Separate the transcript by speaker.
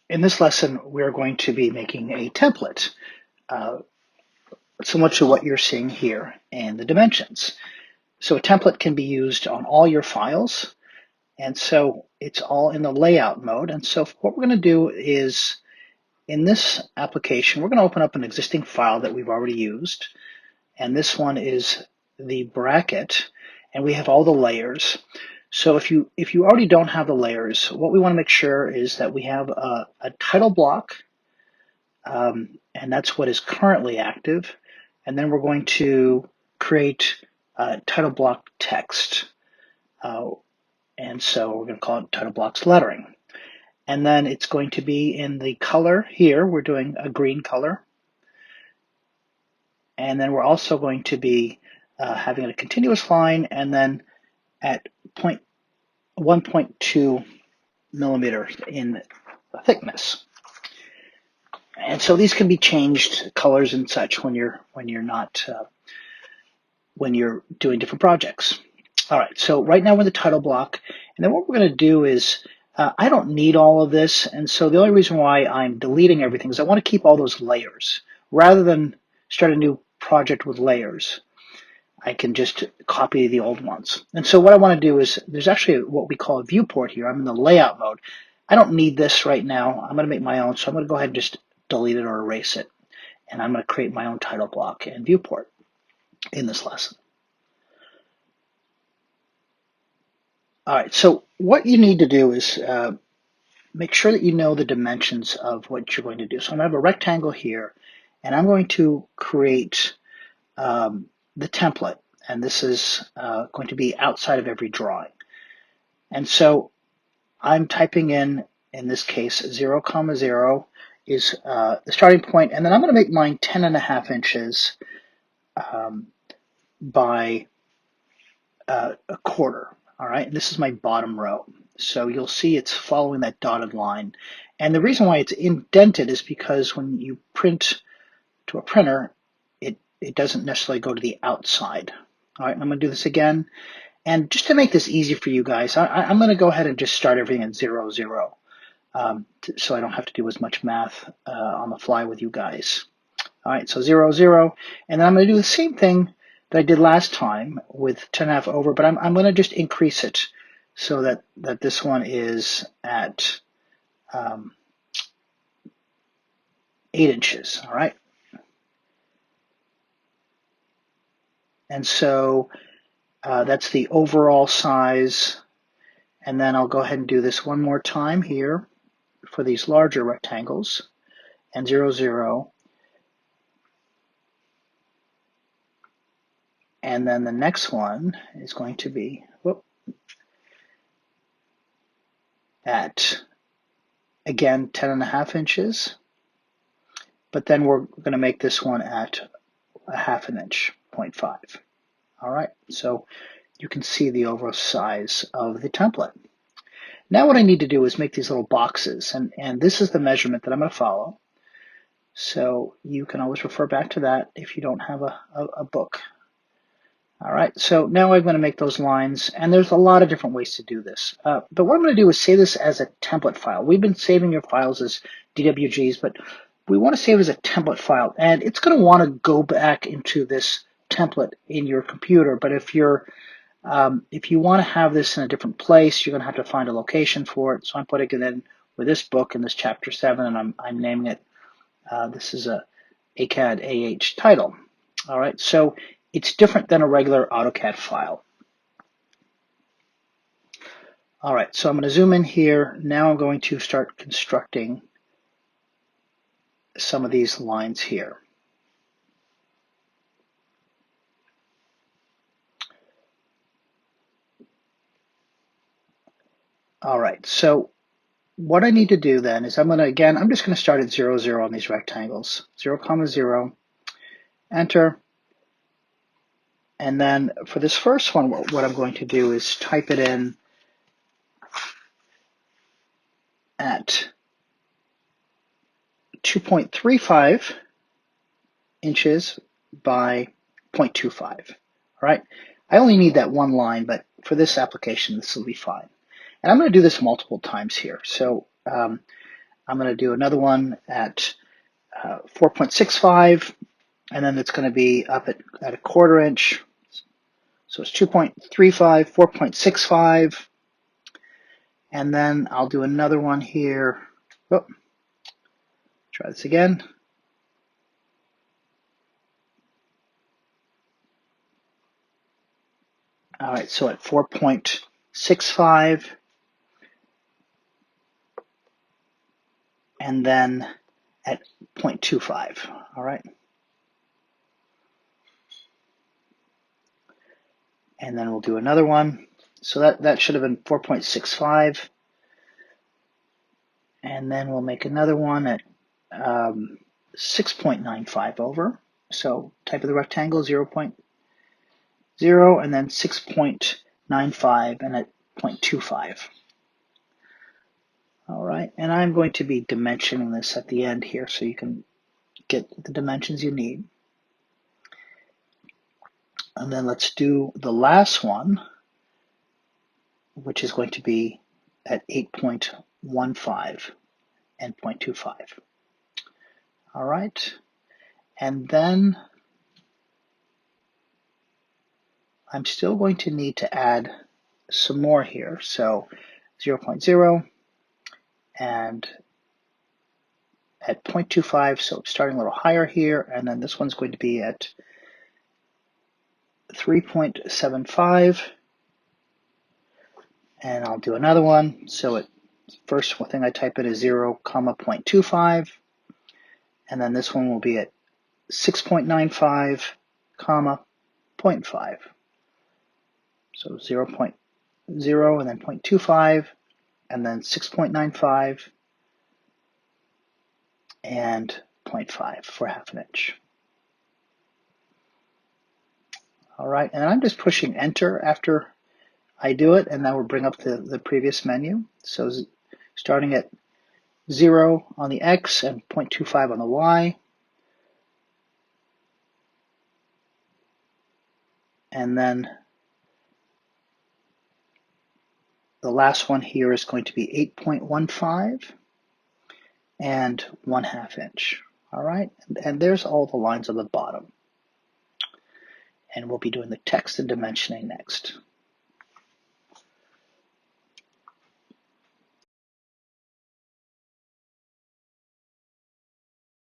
Speaker 1: in this lesson, we're going to be making a template, uh, similar to what you're seeing here in the dimensions. So a template can be used on all your files, and so it's all in the layout mode. And so what we're going to do is, in this application, we're going to open up an existing file that we've already used, and this one is the bracket, and we have all the layers. So if you already don't have the layers, what we want to make sure is that we have a title block, and that's what is currently active. And then we're going to create title block text. And so we're going to call it title blocks lettering. And then it's going to be in the color here. We're doing a green color. And then we're also going to be having a continuous line, and then at 1.2 millimeters in thickness. And so these can be changed colors and such when you're doing different projects. All right, so right now we're in the title block, and then what we're going to do is I don't need all of this, and so the only reason why I'm deleting everything is I want to keep all those layers. Rather than start a new project with layers, I can just copy the old ones. And so what I want to do is, there's actually what we call a viewport here. I'm in the layout mode. I don't need this right now. I'm going to make my own, so I'm going to go ahead and just delete it or erase it. And I'm going to create my own title block and viewport in this lesson. All right, so what you need to do is make sure that you know the dimensions of what you're going to do. So I'm going to have a rectangle here, and I'm going to create the template, and this is going to be outside of every drawing. And so I'm typing in this case, 0, 0 is the starting point, and then I'm going to make mine 10.5 inches by a quarter. All right, this is my bottom row. So you'll see it's following that dotted line. And the reason why it's indented is because when you print to a printer, it doesn't necessarily go to the outside. All right, I'm going to do this again. And just to make this easy for you guys, I'm going to go ahead and just start everything at 0, 0. So I don't have to do as much math on the fly with you guys. All right, so 0, 0. And then I'm going to do the same thing that I did last time with 10.5 over, but I'm going to just increase it so that this one is at 8 inches, all right? And so that's the overall size. And then I'll go ahead and do this one more time here for these larger rectangles, and 0, 0. And then the next one is going to be at, again, 10.5 inches. But then we're going to make this one at 1/2 inch, 0.5. All right, so you can see the overall size of the template. Now what I need to do is make these little boxes, and this is the measurement that I'm going to follow. So you can always refer back to that if you don't have a book. All right, so now I'm going to make those lines, and there's a lot of different ways to do this. But what I'm going to do is save this as a template file. We've been saving your files as DWGs, but we want to save it as a template file, and it's going to want to go back into this template in your computer. But if you want to have this in a different place, you're going to have to find a location for it. So I'm putting it in with this book in this chapter 7, and I'm naming it. This is a ACAD AH title. All right, so it's different than a regular AutoCAD file. All right, so I'm going to zoom in here. Now I'm going to start constructing some of these lines here. All right, so what I need to do then is I'm just going to start at 0, 0 on these rectangles. 0, 0, enter. And then for this first one, what I'm going to do is type it in at 2.35 inches by 0.25. All right, I only need that one line, but for this application, this will be fine. And I'm going to do this multiple times here. So I'm going to do another one at 4.65, and then it's going to be up at a quarter inch. So it's 2.35, 4.65, and then I'll do another one here. Oh, try this again. All right, so at 4.65, and then at 0.25, all right? And then we'll do another one. So that should have been 4.65. And then we'll make another one at 6.95 over. So type of the rectangle, 0.0, and then 6.95, and at 0.25. All right, and I'm going to be dimensioning this at the end here so you can get the dimensions you need. And then let's do the last one, which is going to be at 8.15 and 0.25. All right, and then I'm still going to need to add some more here. So 0.0 and at 0.25, so starting a little higher here, and then this one's going to be at 3.75, and I'll do another one. So first thing I type in is 0, 0.25, and then this one will be at 6.95, 0.5. So 0.0 and then 0.25, and then 6.95 and 0.5 for half an inch. All right, and I'm just pushing enter after I do it, and that will bring up the previous menu. So starting at 0 on the X and 0.25 on the Y. And then the last one here is going to be 8.15 and 1/2 inch. All right, and there's all the lines on the bottom. And we'll be doing the text and dimensioning next.